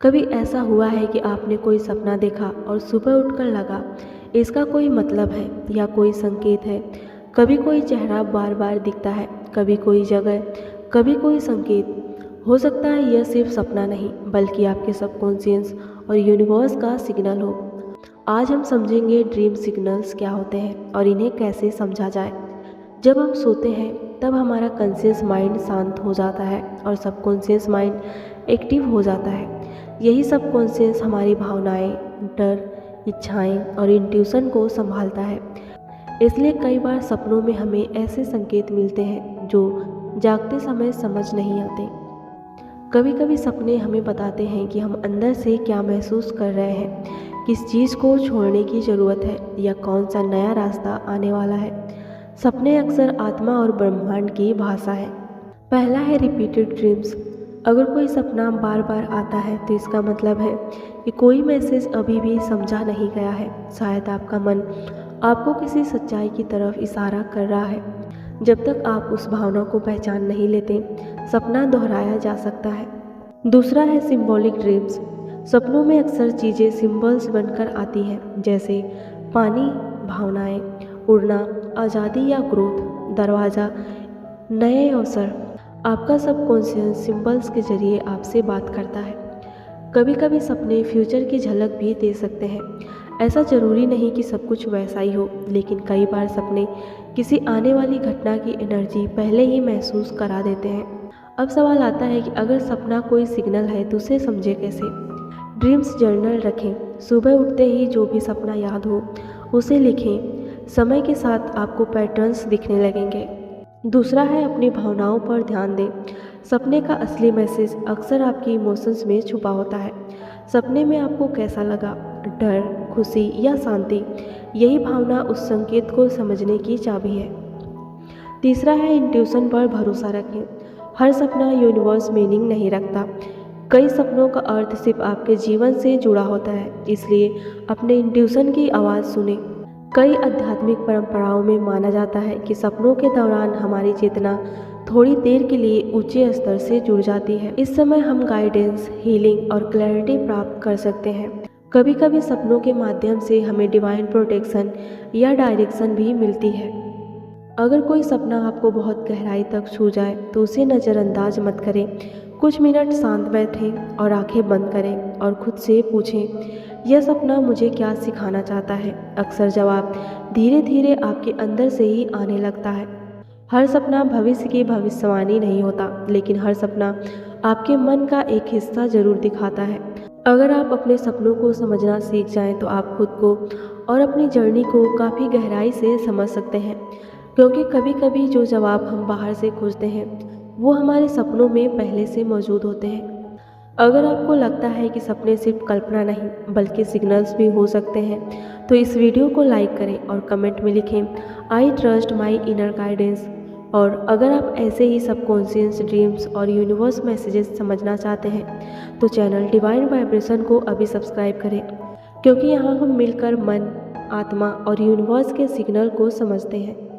कभी ऐसा हुआ है कि आपने कोई सपना देखा और सुबह उठकर लगा इसका कोई मतलब है या कोई संकेत है। कभी कोई चेहरा बार बार दिखता है, कभी कोई जगह, कभी कोई संकेत। हो सकता है यह सिर्फ सपना नहीं बल्कि आपके सबकॉन्शियस और यूनिवर्स का सिग्नल हो। आज हम समझेंगे ड्रीम सिग्नल्स क्या होते हैं और इन्हें कैसे समझा जाए। जब हम सोते हैं तब हमारा कॉन्शियस माइंड शांत हो जाता है और सबकॉन्शियस माइंड एक्टिव हो जाता है। यही सबकॉन्शियस हमारी भावनाएं, डर, इच्छाएं और इंट्यूशन को संभालता है। इसलिए कई बार सपनों में हमें ऐसे संकेत मिलते हैं जो जागते समय समझ नहीं आते। कभी कभी सपने हमें बताते हैं कि हम अंदर से क्या महसूस कर रहे हैं, किस चीज़ को छोड़ने की ज़रूरत है या कौन सा नया रास्ता आने वाला है। सपने अक्सर आत्मा और ब्रह्मांड की भाषा है। पहला है रिपीटेड ड्रीम्स। अगर कोई सपना बार बार आता है तो इसका मतलब है कि कोई मैसेज अभी भी समझा नहीं गया है। शायद आपका मन आपको किसी सच्चाई की तरफ इशारा कर रहा है। जब तक आप उस भावना को पहचान नहीं लेते, सपना दोहराया जा सकता है। दूसरा है सिंबॉलिक ड्रीम्स। सपनों में अक्सर चीज़ें सिंबल्स बनकर आती हैं, जैसे पानी, भावनाएं, उड़ना, आज़ादी या ग्रोथ, दरवाज़ा, नए अवसर। आपका सबकॉन्शियस सिंबल्स के जरिए आपसे बात करता है। कभी कभी सपने फ्यूचर की झलक भी दे सकते हैं। ऐसा ज़रूरी नहीं कि सब कुछ वैसा ही हो, लेकिन कई बार सपने किसी आने वाली घटना की एनर्जी पहले ही महसूस करा देते हैं। अब सवाल आता है कि अगर सपना कोई सिग्नल है तो उसे समझे कैसे। ड्रीम्स जर्नल रखें। सुबह उठते ही जो भी सपना याद हो उसे लिखें। समय के साथ आपको पैटर्न्स दिखने लगेंगे। दूसरा है अपनी भावनाओं पर ध्यान दें। सपने का असली मैसेज अक्सर आपकी इमोशंस में छुपा होता है। सपने में आपको कैसा लगा, डर, खुशी या शांति, यही भावना उस संकेत को समझने की चाबी है। तीसरा है इंट्यूशन पर भरोसा रखें। हर सपना यूनिवर्स मीनिंग नहीं रखता। कई सपनों का अर्थ सिर्फ आपके जीवन से जुड़ा होता है, इसलिए अपने इंट्यूशन की आवाज़ सुने। कई आध्यात्मिक परंपराओं में माना जाता है कि सपनों के दौरान हमारी चेतना थोड़ी देर के लिए ऊंचे स्तर से जुड़ जाती है। इस समय हम गाइडेंस, हीलिंग और क्लैरिटी प्राप्त कर सकते हैं। कभी कभी सपनों के माध्यम से हमें डिवाइन प्रोटेक्शन या डायरेक्शन भी मिलती है। अगर कोई सपना आपको बहुत गहराई तक छू जाए तो उसे नज़रअंदाज मत करें। कुछ मिनट शांत बैठें और आंखें बंद करें और खुद से पूछें, यह सपना मुझे क्या सिखाना चाहता है। अक्सर जवाब धीरे धीरे आपके अंदर से ही आने लगता है। हर सपना भविष्य की भविष्यवाणी नहीं होता, लेकिन हर सपना आपके मन का एक हिस्सा जरूर दिखाता है। अगर आप अपने सपनों को समझना सीख जाएं तो आप खुद को और अपनी जर्नी को काफ़ी गहराई से समझ सकते हैं, क्योंकि कभी कभी जो जवाब हम बाहर से खोजते हैं वो हमारे सपनों में पहले से मौजूद होते हैं। अगर आपको लगता है कि सपने सिर्फ कल्पना नहीं बल्कि सिग्नल्स भी हो सकते हैं तो इस वीडियो को लाइक करें और कमेंट में लिखें, I trust my inner guidance. और अगर आप ऐसे ही सबकॉन्शियस ड्रीम्स और यूनिवर्स मैसेजेस समझना चाहते हैं तो चैनल डिवाइन वाइब्रेशन को अभी सब्सक्राइब करें, क्योंकि यहाँ हम मिलकर मन, आत्मा और यूनिवर्स के सिग्नल को समझते हैं।